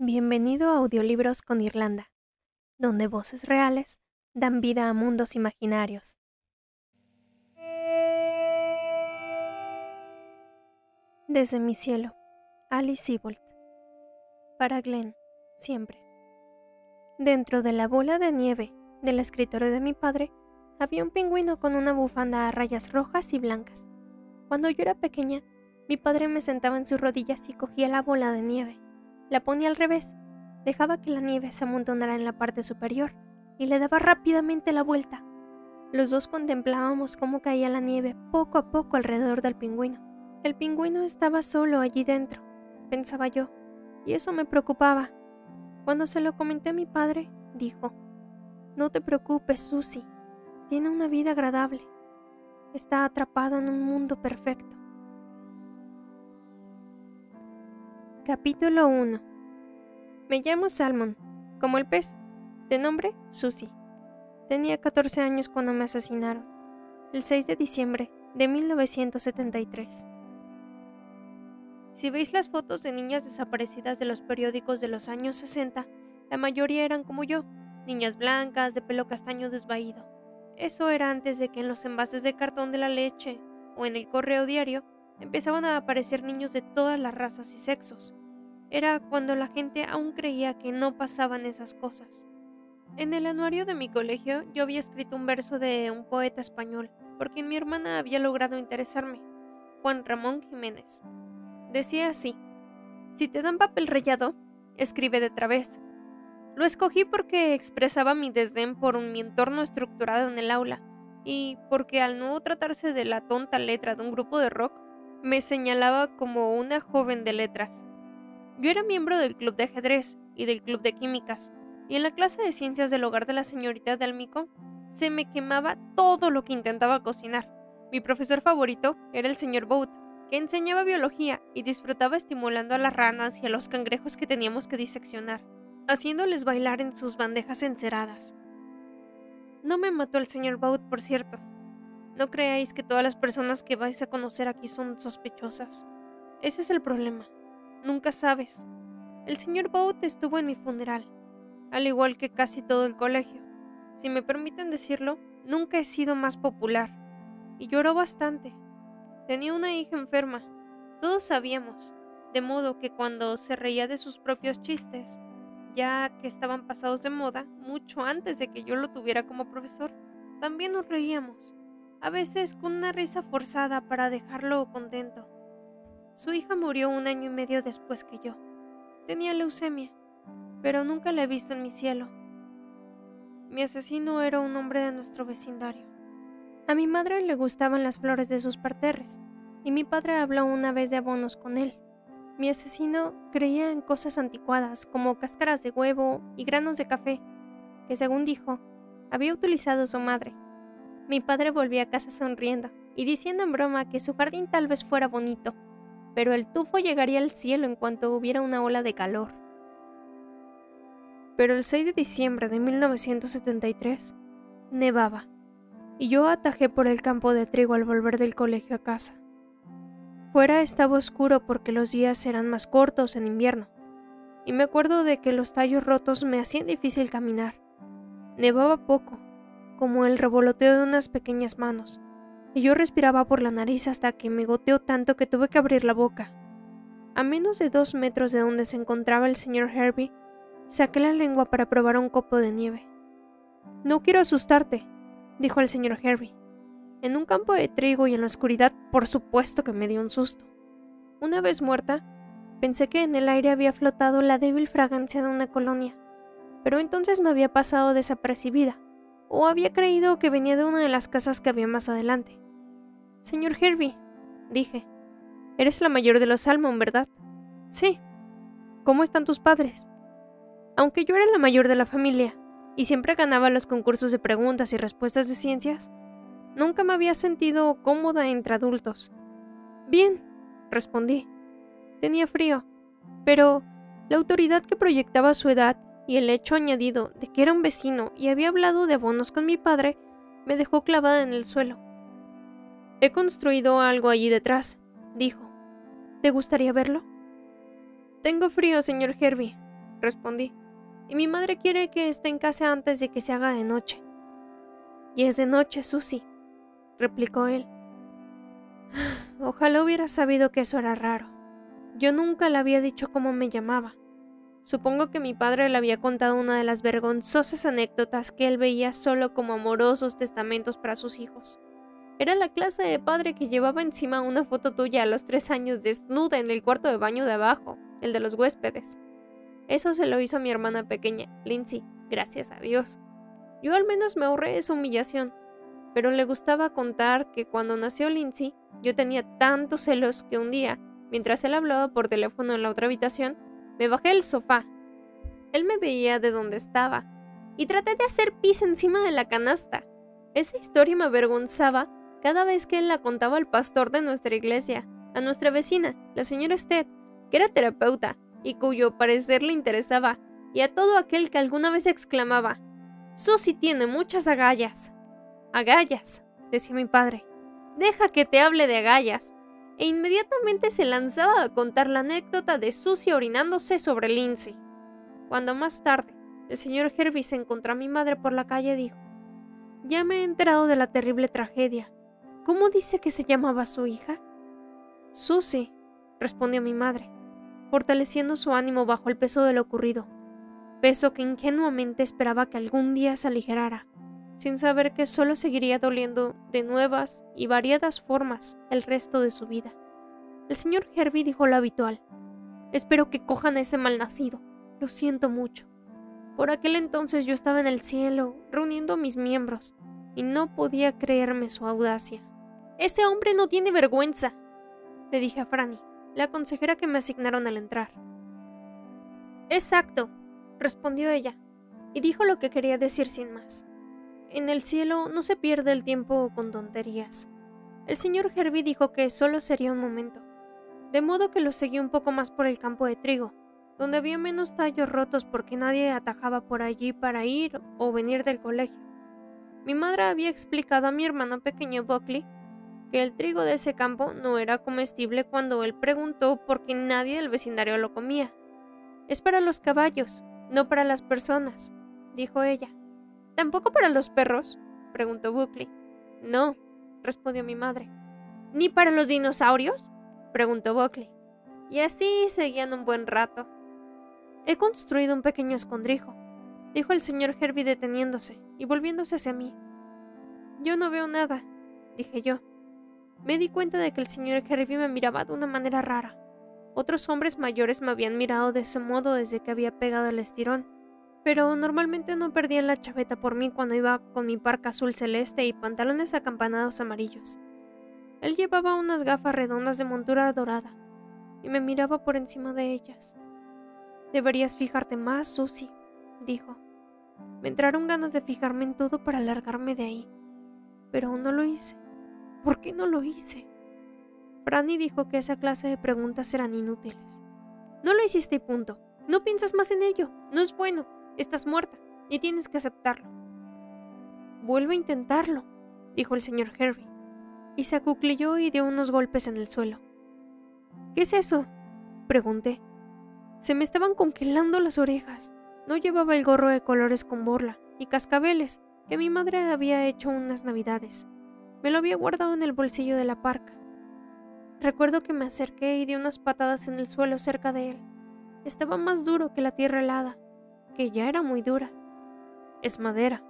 Bienvenido a Audiolibros con Irlanda, donde voces reales dan vida a mundos imaginarios. Desde mi cielo, Alice Sebold. Para Glenn, siempre. Dentro de la bola de nieve del escritorio de mi padre, había un pingüino con una bufanda a rayas rojas y blancas. Cuando yo era pequeña, mi padre me sentaba en sus rodillas y cogía la bola de nieve. La ponía al revés, dejaba que la nieve se amontonara en la parte superior y le daba rápidamente la vuelta. Los dos contemplábamos cómo caía la nieve poco a poco alrededor del pingüino. El pingüino estaba solo allí dentro, pensaba yo, y eso me preocupaba. Cuando se lo comenté a mi padre, dijo: «No te preocupes, Susie, tiene una vida agradable. Está atrapado en un mundo perfecto». Capítulo 1. Me llamo Salmon, como el pez. De nombre, Susie. Tenía 14 años cuando me asesinaron, el 6 de diciembre de 1973. Si veis las fotos de niñas desaparecidas de los periódicos de los años 60, la mayoría eran como yo, niñas blancas, de pelo castaño desvaído. Eso era antes de que en los envases de cartón de la leche o en el correo diario empezaban a aparecer niños de todas las razas y sexos. Era cuando la gente aún creía que no pasaban esas cosas. En el anuario de mi colegio yo había escrito un verso de un poeta español, por quien mi hermana había logrado interesarme, Juan Ramón Jiménez. Decía así: «Si te dan papel rayado, escribe de través». Lo escogí porque expresaba mi desdén por mi entorno estructurado en el aula, y porque al no tratarse de la tonta letra de un grupo de rock, me señalaba como una joven de letras. Yo era miembro del club de ajedrez y del club de químicas, y en la clase de ciencias del hogar de la señorita de Almicón se me quemaba todo lo que intentaba cocinar. Mi profesor favorito era el señor Bout, que enseñaba biología y disfrutaba estimulando a las ranas y a los cangrejos que teníamos que diseccionar, haciéndoles bailar en sus bandejas enceradas. No me mató el señor Bout, por cierto. No creáis que todas las personas que vais a conocer aquí son sospechosas. Ese es el problema. Nunca sabes. El señor Bout estuvo en mi funeral, al igual que casi todo el colegio. Si me permiten decirlo, nunca he sido más popular. Y lloró bastante. Tenía una hija enferma. Todos sabíamos, de modo que cuando se reía de sus propios chistes, ya que estaban pasados de moda, mucho antes de que yo lo tuviera como profesor, también nos reíamos, a veces con una risa forzada para dejarlo contento. Su hija murió 1 año y medio después que yo. Tenía leucemia, pero nunca la he visto en mi cielo. Mi asesino era un hombre de nuestro vecindario. A mi madre le gustaban las flores de sus parterres, y mi padre habló una vez de abonos con él. Mi asesino creía en cosas anticuadas, como cáscaras de huevo y granos de café, que según dijo, había utilizado su madre. Mi padre volvía a casa sonriendo, y diciendo en broma que su jardín tal vez fuera bonito, pero el tufo llegaría al cielo en cuanto hubiera una ola de calor. Pero el 6 de diciembre de 1973, nevaba, y yo atajé por el campo de trigo al volver del colegio a casa. Fuera estaba oscuro porque los días eran más cortos en invierno, y me acuerdo de que los tallos rotos me hacían difícil caminar. Nevaba poco, como el revoloteo de unas pequeñas manos, y yo respiraba por la nariz hasta que me goteó tanto que tuve que abrir la boca. A menos de 2 metros de donde se encontraba el señor Herbie, saqué la lengua para probar un copo de nieve. «No quiero asustarte», dijo el señor Herbie. En un campo de trigo y en la oscuridad, por supuesto que me dio un susto. Una vez muerta, pensé que en el aire había flotado la débil fragancia de una colonia, pero entonces me había pasado desapercibida, o había creído que venía de una de las casas que había más adelante. «Señor Herbie», dije, «eres la mayor de los Salmon, ¿verdad?» «Sí». «¿Cómo están tus padres?» Aunque yo era la mayor de la familia, y siempre ganaba los concursos de preguntas y respuestas de ciencias, nunca me había sentido cómoda entre adultos. «Bien», respondí. Tenía frío, pero la autoridad que proyectaba su edad y el hecho añadido de que era un vecino y había hablado de abonos con mi padre me dejó clavada en el suelo. «He construido algo allí detrás», dijo. «¿Te gustaría verlo?» «Tengo frío, señor Herbie», respondí. Y mi madre quiere que esté en casa antes de que se haga de noche. Y es de noche, Susie, replicó él. Ojalá hubiera sabido que eso era raro. Yo nunca le había dicho cómo me llamaba. Supongo que mi padre le había contado una de las vergonzosas anécdotas que él veía solo como amorosos testamentos para sus hijos. Era la clase de padre que llevaba encima una foto tuya a los 3 años desnuda en el cuarto de baño de abajo, el de los huéspedes. Eso se lo hizo a mi hermana pequeña, Lindsay, gracias a Dios. Yo al menos me ahorré esa humillación, pero le gustaba contar que cuando nació Lindsay, yo tenía tantos celos que un día, mientras él hablaba por teléfono en la otra habitación, me bajé del sofá. Él me veía de donde estaba, y traté de hacer pis encima de la canasta. Esa historia me avergonzaba cada vez que él la contaba al pastor de nuestra iglesia, a nuestra vecina, la señora Stead, que era terapeuta, y cuyo parecer le interesaba, y a todo aquel que alguna vez exclamaba: «Susie tiene muchas agallas». «Agallas», decía mi padre, «deja que te hable de agallas», e inmediatamente se lanzaba a contar la anécdota de Susie orinándose sobre Lindsay. Cuando más tarde el señor Hervey se encontró a mi madre por la calle, dijo: «Ya me he enterado de la terrible tragedia. ¿Cómo dice que se llamaba su hija?» «Susie», respondió mi madre, fortaleciendo su ánimo bajo el peso de lo ocurrido, peso que ingenuamente esperaba que algún día se aligerara, sin saber que solo seguiría doliendo de nuevas y variadas formas el resto de su vida. El señor Hervey dijo lo habitual: «Espero que cojan a ese malnacido. Lo siento mucho». Por aquel entonces yo estaba en el cielo, reuniendo mis miembros, y no podía creerme su audacia. «Ese hombre no tiene vergüenza», le dije a Franny, la consejera que me asignaron al entrar. «Exacto», respondió ella, y dijo lo que quería decir sin más. En el cielo no se pierde el tiempo con tonterías. El señor Hervey dijo que solo sería un momento, de modo que lo seguí un poco más por el campo de trigo, donde había menos tallos rotos porque nadie atajaba por allí para ir o venir del colegio. Mi madre había explicado a mi hermano pequeño Buckley que el trigo de ese campo no era comestible cuando él preguntó por qué nadie del vecindario lo comía. «Es para los caballos, no para las personas», dijo ella. «¿Tampoco para los perros?», preguntó Buckley. «No», respondió mi madre. «¿Ni para los dinosaurios?», preguntó Buckley. Y así seguían un buen rato. «He construido un pequeño escondrijo», dijo el señor Hervey deteniéndose y volviéndose hacia mí. «Yo no veo nada», dije yo. Me di cuenta de que el señor Hervey me miraba de una manera rara. Otros hombres mayores me habían mirado de ese modo desde que había pegado el estirón, pero normalmente no perdían la chaveta por mí cuando iba con mi parca azul celeste y pantalones acampanados amarillos. Él llevaba unas gafas redondas de montura dorada, y me miraba por encima de ellas. «Deberías fijarte más, Susie», dijo. Me entraron ganas de fijarme en todo para largarme de ahí, pero no lo hice. ¿Por qué no lo hice? Franny dijo que esa clase de preguntas eran inútiles. «No lo hiciste y punto. No piensas más en ello. No es bueno. Estás muerta y tienes que aceptarlo». «Vuelve a intentarlo», dijo el señor Hervey, y se acuclilló y dio unos golpes en el suelo. «¿Qué es eso?», pregunté. Se me estaban congelando las orejas. No llevaba el gorro de colores con borla y cascabeles que mi madre había hecho unas navidades. Me lo había guardado en el bolsillo de la parca. Recuerdo que me acerqué y di unas patadas en el suelo cerca de él. Estaba más duro que la tierra helada, que ya era muy dura. «Es madera»,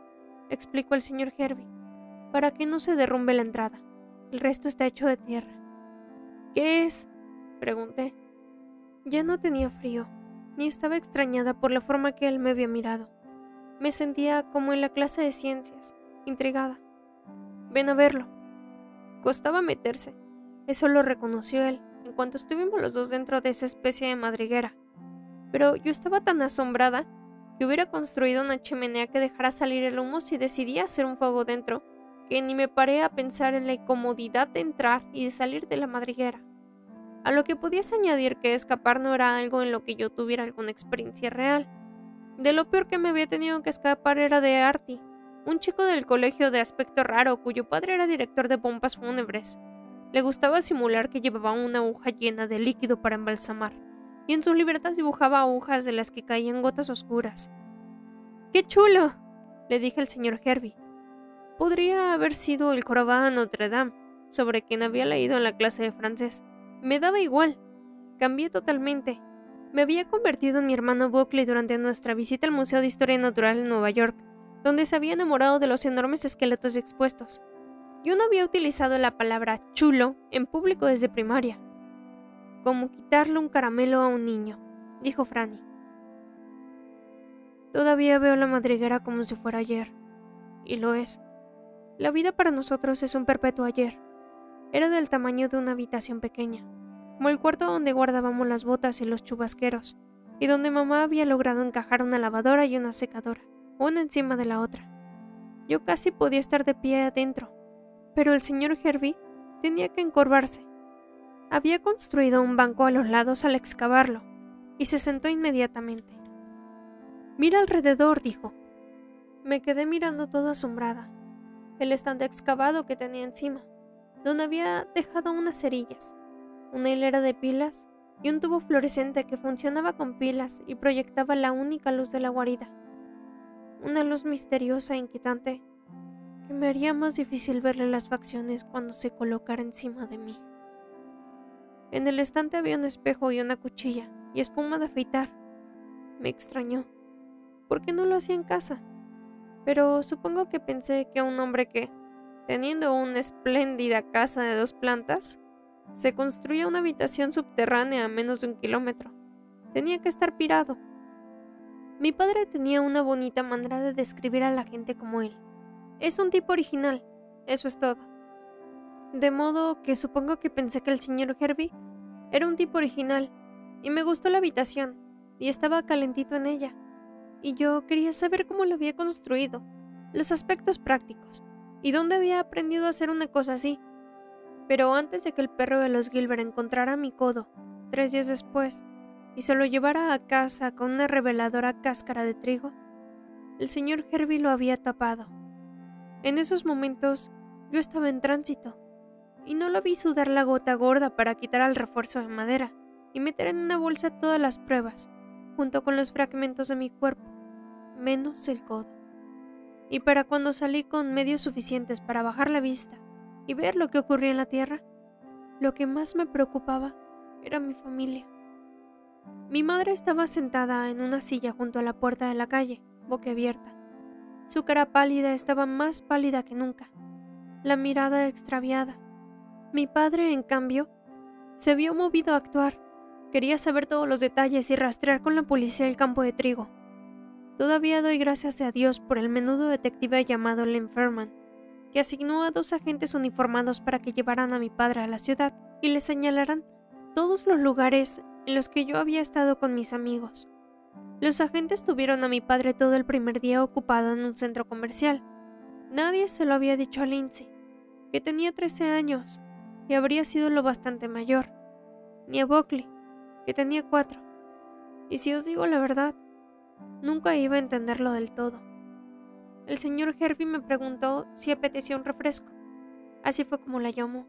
explicó el señor Hervey, «para que no se derrumbe la entrada. El resto está hecho de tierra». «¿Qué es?», pregunté. Ya no tenía frío, ni estaba extrañada por la forma que él me había mirado. Me sentía como en la clase de ciencias, intrigada. «Ven a verlo». Costaba meterse. Eso lo reconoció él, en cuanto estuvimos los dos dentro de esa especie de madriguera. Pero yo estaba tan asombrada que hubiera construido una chimenea que dejara salir el humo si decidía hacer un fuego dentro, que ni me paré a pensar en la incomodidad de entrar y de salir de la madriguera. A lo que podías añadir que escapar no era algo en lo que yo tuviera alguna experiencia real. De lo peor que me había tenido que escapar era de Artie, un chico del colegio de aspecto raro cuyo padre era director de pompas fúnebres. Le gustaba simular que llevaba una aguja llena de líquido para embalsamar, y en sus libretas dibujaba agujas de las que caían gotas oscuras. ¡Qué chulo!, le dije al señor Hervey. Podría haber sido el jorobado Notre Dame, sobre quien había leído en la clase de francés. Me daba igual. Cambié totalmente. Me había convertido en mi hermano Buckley durante nuestra visita al Museo de Historia Natural en Nueva York, donde se había enamorado de los enormes esqueletos expuestos. Yo no había utilizado la palabra chulo en público desde primaria. Como quitarle un caramelo a un niño, dijo Franny. Todavía veo la madriguera como si fuera ayer. Y lo es. La vida para nosotros es un perpetuo ayer. Era del tamaño de una habitación pequeña, como el cuarto donde guardábamos las botas y los chubasqueros, y donde mamá había logrado encajar una lavadora y una secadora, una encima de la otra. Yo casi podía estar de pie adentro, pero el señor Hervey tenía que encorvarse. Había construido un banco a los lados al excavarlo, y se sentó inmediatamente. «Mira alrededor», dijo. Me quedé mirando todo asombrada. El estante excavado que tenía encima, donde había dejado unas cerillas, una hilera de pilas y un tubo fluorescente que funcionaba con pilas y proyectaba la única luz de la guarida. Una luz misteriosa e inquietante que me haría más difícil verle las facciones cuando se colocara encima de mí. En el estante había un espejo y una cuchilla y espuma de afeitar. Me extrañó. ¿Por qué no lo hacía en casa? Pero supongo que pensé que un hombre que, teniendo una espléndida casa de 2 plantas, se construía una habitación subterránea a menos de 1 kilómetro. Tenía que estar pirado. Mi padre tenía una bonita manera de describir a la gente como él. Es un tipo original, eso es todo. De modo que supongo que pensé que el señor Hervey era un tipo original, y me gustó la habitación, y estaba calentito en ella. Y yo quería saber cómo lo había construido, los aspectos prácticos, y dónde había aprendido a hacer una cosa así. Pero antes de que el perro de los Gilbert encontrara mi codo, 3 días después, y se lo llevara a casa con una reveladora cáscara de trigo, el señor Hervey lo había tapado. En esos momentos, yo estaba en tránsito, y no lo vi sudar la gota gorda para quitar al refuerzo de madera y meter en una bolsa todas las pruebas, junto con los fragmentos de mi cuerpo, menos el codo. Y para cuando salí con medios suficientes para bajar la vista y ver lo que ocurría en la tierra, lo que más me preocupaba era mi familia. Mi madre estaba sentada en una silla junto a la puerta de la calle, boca abierta. Su cara pálida estaba más pálida que nunca, la mirada extraviada. Mi padre, en cambio, se vio movido a actuar. Quería saber todos los detalles y rastrear con la policía el campo de trigo. Todavía doy gracias a Dios por el menudo detective llamado Len Fairman, que asignó a 2 agentes uniformados para que llevaran a mi padre a la ciudad y le señalaran todos los lugares en los que yo había estado con mis amigos. Los agentes tuvieron a mi padre todo el primer día ocupado en un centro comercial. Nadie se lo había dicho a Lindsay, que tenía 13 años y habría sido lo bastante mayor, ni a Buckley, que tenía 4. Y si os digo la verdad, nunca iba a entenderlo del todo. El señor Hervey me preguntó si apetecía un refresco. Así fue como la llamó.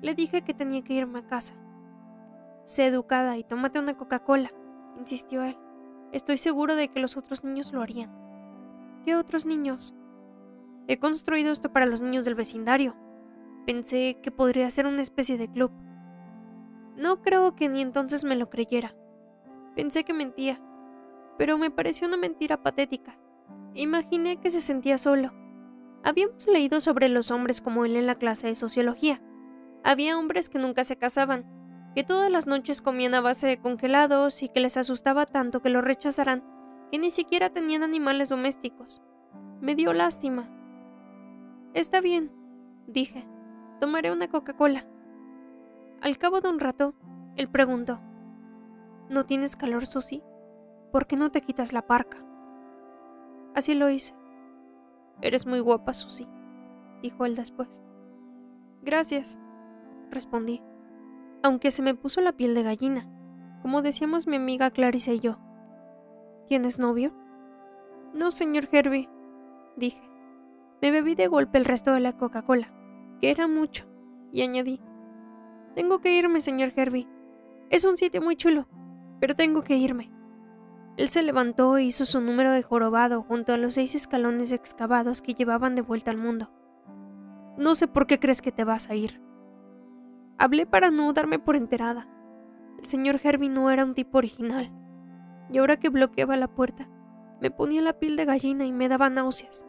Le dije que tenía que irme a casa. Sé educada y tómate una Coca-Cola, insistió él. Estoy seguro de que los otros niños lo harían. ¿Qué otros niños? He construido esto para los niños del vecindario. Pensé que podría ser una especie de club. No creo que ni entonces me lo creyera. Pensé que mentía, pero me pareció una mentira patética. Imaginé que se sentía solo. Habíamos leído sobre los hombres como él en la clase de sociología. Había hombres que nunca se casaban, que todas las noches comían a base de congelados y que les asustaba tanto que los rechazaran que ni siquiera tenían animales domésticos. Me dio lástima. Está bien, dije. Tomaré una Coca-Cola. Al cabo de un rato, él preguntó: ¿No tienes calor, Susie? ¿Por qué no te quitas la parca? Así lo hice. Eres muy guapa, Susie, dijo él después. Gracias, respondí, aunque se me puso la piel de gallina, como decíamos mi amiga Clarissa y yo. ¿Tienes novio? No, señor Hervey, dije. Me bebí de golpe el resto de la Coca-Cola, que era mucho, y añadí: Tengo que irme, señor Hervey. Es un sitio muy chulo. pero tengo que irme. Él se levantó e hizo su número de jorobado junto a los 6 escalones excavados que llevaban de vuelta al mundo. No sé por qué crees que te vas a ir. Hablé para no darme por enterada. El señor Hervey no era un tipo original, y ahora que bloqueaba la puerta, me ponía la piel de gallina y me daba náuseas.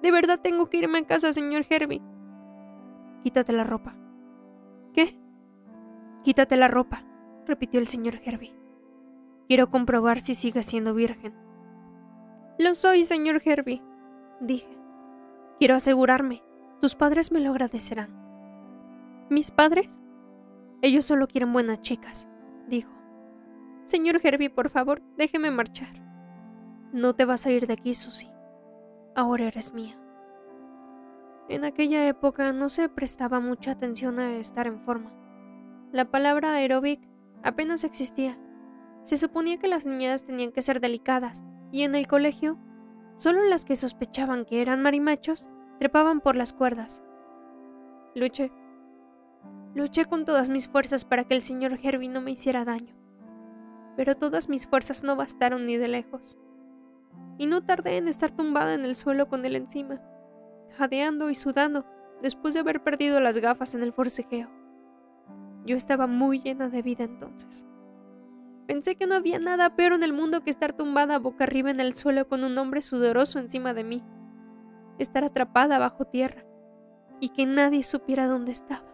De verdad tengo que irme a casa, señor Hervey. Quítate la ropa. ¿Qué? Quítate la ropa, repitió el señor Hervey. Quiero comprobar si sigues siendo virgen. Lo soy, señor Hervey, dije. Quiero asegurarme. Tus padres me lo agradecerán. ¿Mis padres? Ellos solo quieren buenas chicas, dijo. Señor Hervey, por favor, déjeme marchar. No te vas a ir de aquí, Susie. Ahora eres mía. En aquella época no se prestaba mucha atención a estar en forma. La palabra aeróbic apenas existía. Se suponía que las niñas tenían que ser delicadas, y en el colegio, solo las que sospechaban que eran marimachos trepaban por las cuerdas. Luché con todas mis fuerzas para que el señor Hervey no me hiciera daño. Pero todas mis fuerzas no bastaron ni de lejos. Y no tardé en estar tumbada en el suelo con él encima, jadeando y sudando después de haber perdido las gafas en el forcejeo. Yo estaba muy llena de vida entonces. Pensé que no había nada peor en el mundo que estar tumbada boca arriba en el suelo con un hombre sudoroso encima de mí, estar atrapada bajo tierra y que nadie supiera dónde estaba.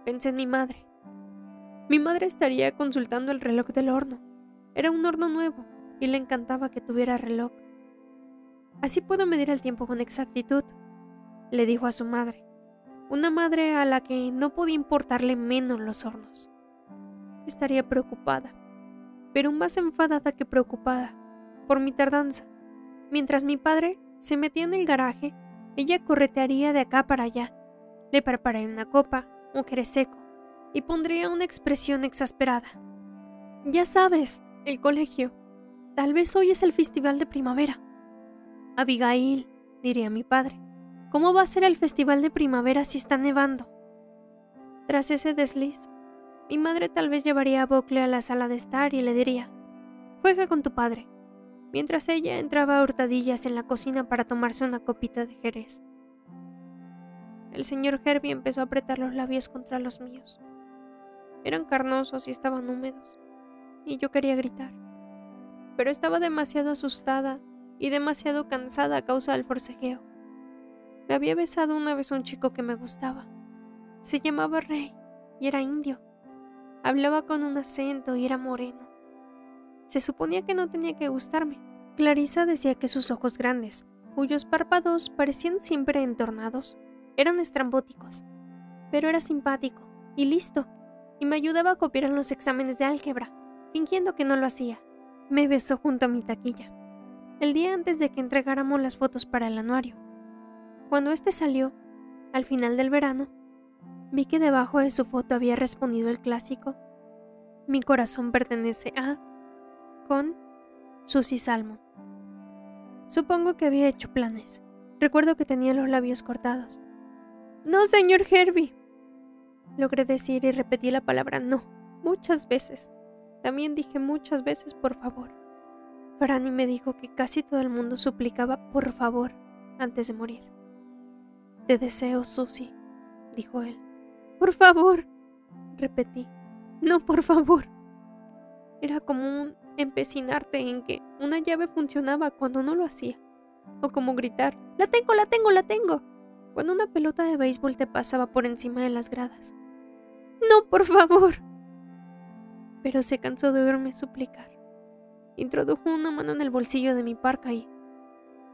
Pensé en mi madre. Mi madre estaría consultando el reloj del horno. Era un horno nuevo y le encantaba que tuviera reloj. Así puedo medir el tiempo con exactitud, le dijo a su madre, una madre a la que no podía importarle menos los hornos. Estaría preocupada, pero más enfadada que preocupada, por mi tardanza. Mientras mi padre se metía en el garaje, ella corretearía de acá para allá. Le prepararía una copa, un jerez seco, y pondría una expresión exasperada. Ya sabes, el colegio. Tal vez hoy es el festival de primavera. Abigail, diría mi padre, ¿cómo va a ser el festival de primavera si está nevando? Tras ese desliz, mi madre tal vez llevaría a Buckley a la sala de estar y le diría, juega con tu padre, mientras ella entraba a hurtadillas en la cocina para tomarse una copita de jerez. El señor Hervey empezó a apretar los labios contra los míos. Eran carnosos y estaban húmedos, y yo quería gritar, pero estaba demasiado asustada y demasiado cansada a causa del forcejeo. Me había besado una vez a un chico que me gustaba. Se llamaba Ray y era indio. Hablaba con un acento y era moreno. Se suponía que no tenía que gustarme. Clarissa decía que sus ojos grandes, cuyos párpados parecían siempre entornados, eran estrambóticos. Pero era simpático y listo, y me ayudaba a copiar en los exámenes de álgebra, fingiendo que no lo hacía. Me besó junto a mi taquilla, el día antes de que entregáramos las fotos para el anuario. Cuando este salió, al final del verano, vi que debajo de su foto había respondido el clásico "Mi corazón pertenece a", con Susie Salmon. Supongo que había hecho planes. Recuerdo que tenía los labios cortados. «No, señor Hervey», logré decir y repetí la palabra no muchas veces. También dije muchas veces por favor. Franny me dijo que casi todo el mundo suplicaba por favor antes de morir. «Te deseo, Susie», dijo él. «Por favor», repetí. «No, por favor». Era como un empecinarte en que una llave funcionaba cuando no lo hacía. O como gritar, «¡La tengo, la tengo, la tengo!» cuando una pelota de béisbol te pasaba por encima de las gradas. «No, por favor». Pero se cansó de oírme suplicar. Introdujo una mano en el bolsillo de mi parca y,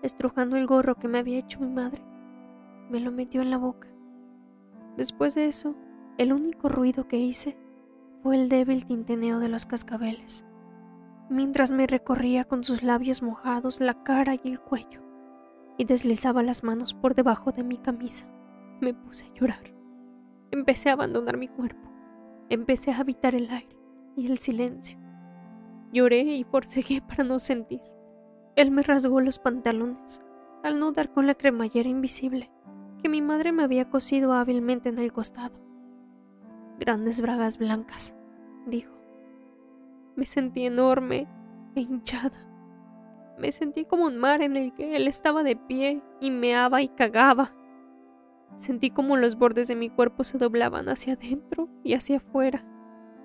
estrujando el gorro que me había hecho mi madre, me lo metió en la boca. Después de eso, el único ruido que hice fue el débil tintineo de los cascabeles, mientras me recorría con sus labios mojados la cara y el cuello, y deslizaba las manos por debajo de mi camisa. Me puse a llorar. Empecé a abandonar mi cuerpo. Empecé a habitar el aire y el silencio. Lloré y forcejeé para no sentir. Él me rasgó los pantalones al no dar con la cremallera invisible que mi madre me había cosido hábilmente en el costado. «Grandes bragas blancas», dijo. Me sentí enorme e hinchada. Me sentí como un mar en el que él estaba de pie y meaba y cagaba. Sentí como los bordes de mi cuerpo se doblaban hacia adentro y hacia afuera,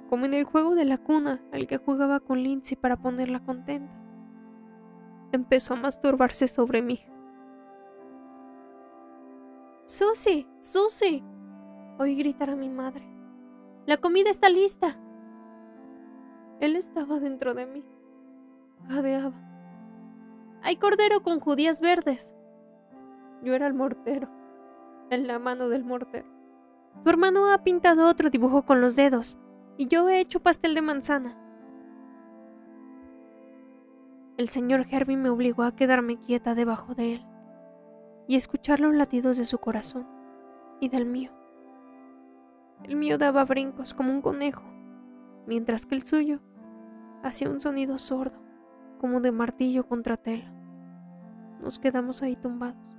como en el juego de la cuna al que jugaba con Lindsay para ponerla contenta. Empezó a masturbarse sobre mí. ¡Susie! ¡Susie! Oí gritar a mi madre. ¡La comida está lista! Él estaba dentro de mí. Jadeaba. ¡Hay cordero con judías verdes! Yo era el mortero, en la mano del mortero. Tu hermano ha pintado otro dibujo con los dedos, y yo he hecho pastel de manzana. El señor Herbie me obligó a quedarme quieta debajo de él y escuchar los latidos de su corazón y del mío. El mío daba brincos como un conejo, mientras que el suyo hacía un sonido sordo, como de martillo contra tela. Nos quedamos ahí tumbados,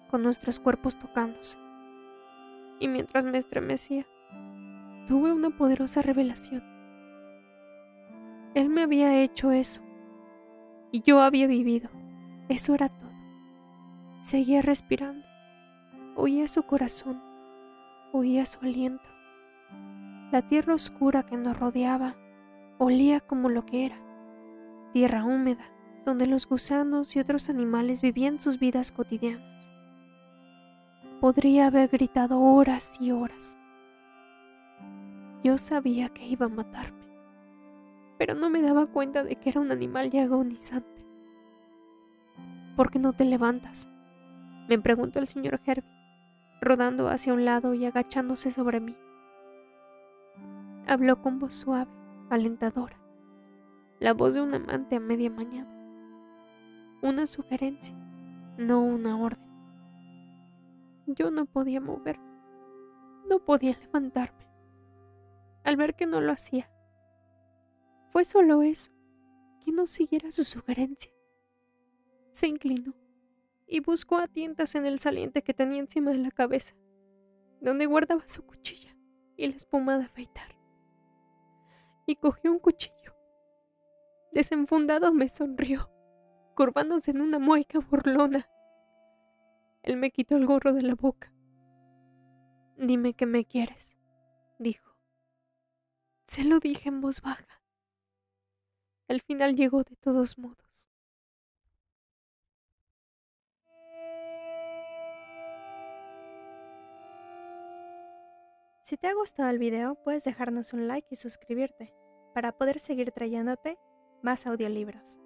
con nuestros cuerpos tocándose. Y mientras me estremecía, tuve una poderosa revelación. Él me había hecho eso, y yo había vivido. Eso era todo. Seguía respirando. Oía su corazón, oía su aliento. La tierra oscura que nos rodeaba olía como lo que era, tierra húmeda, donde los gusanos y otros animales vivían sus vidas cotidianas. Podría haber gritado horas y horas. Yo sabía que iba a matarme, pero no me daba cuenta de que era un animal ya agonizante. ¿Por qué no te levantas?, me preguntó el señor Herbie, rodando hacia un lado y agachándose sobre mí. Habló con voz suave, alentadora, la voz de un amante a media mañana. Una sugerencia, no una orden. Yo no podía moverme, no podía levantarme. Al ver que no lo hacía, fue solo eso, que no siguiera su sugerencia. Se inclinó y buscó a tientas en el saliente que tenía encima de la cabeza, donde guardaba su cuchilla y la espuma de afeitar. Y cogió un cuchillo. Desenfundado me sonrió, curvándose en una mueca burlona. Él me quitó el gorro de la boca. Dime que me quieres, dijo. Se lo dije en voz baja. Al final llegó de todos modos. Si te ha gustado el video, puedes dejarnos un like y suscribirte para poder seguir trayéndote más audiolibros.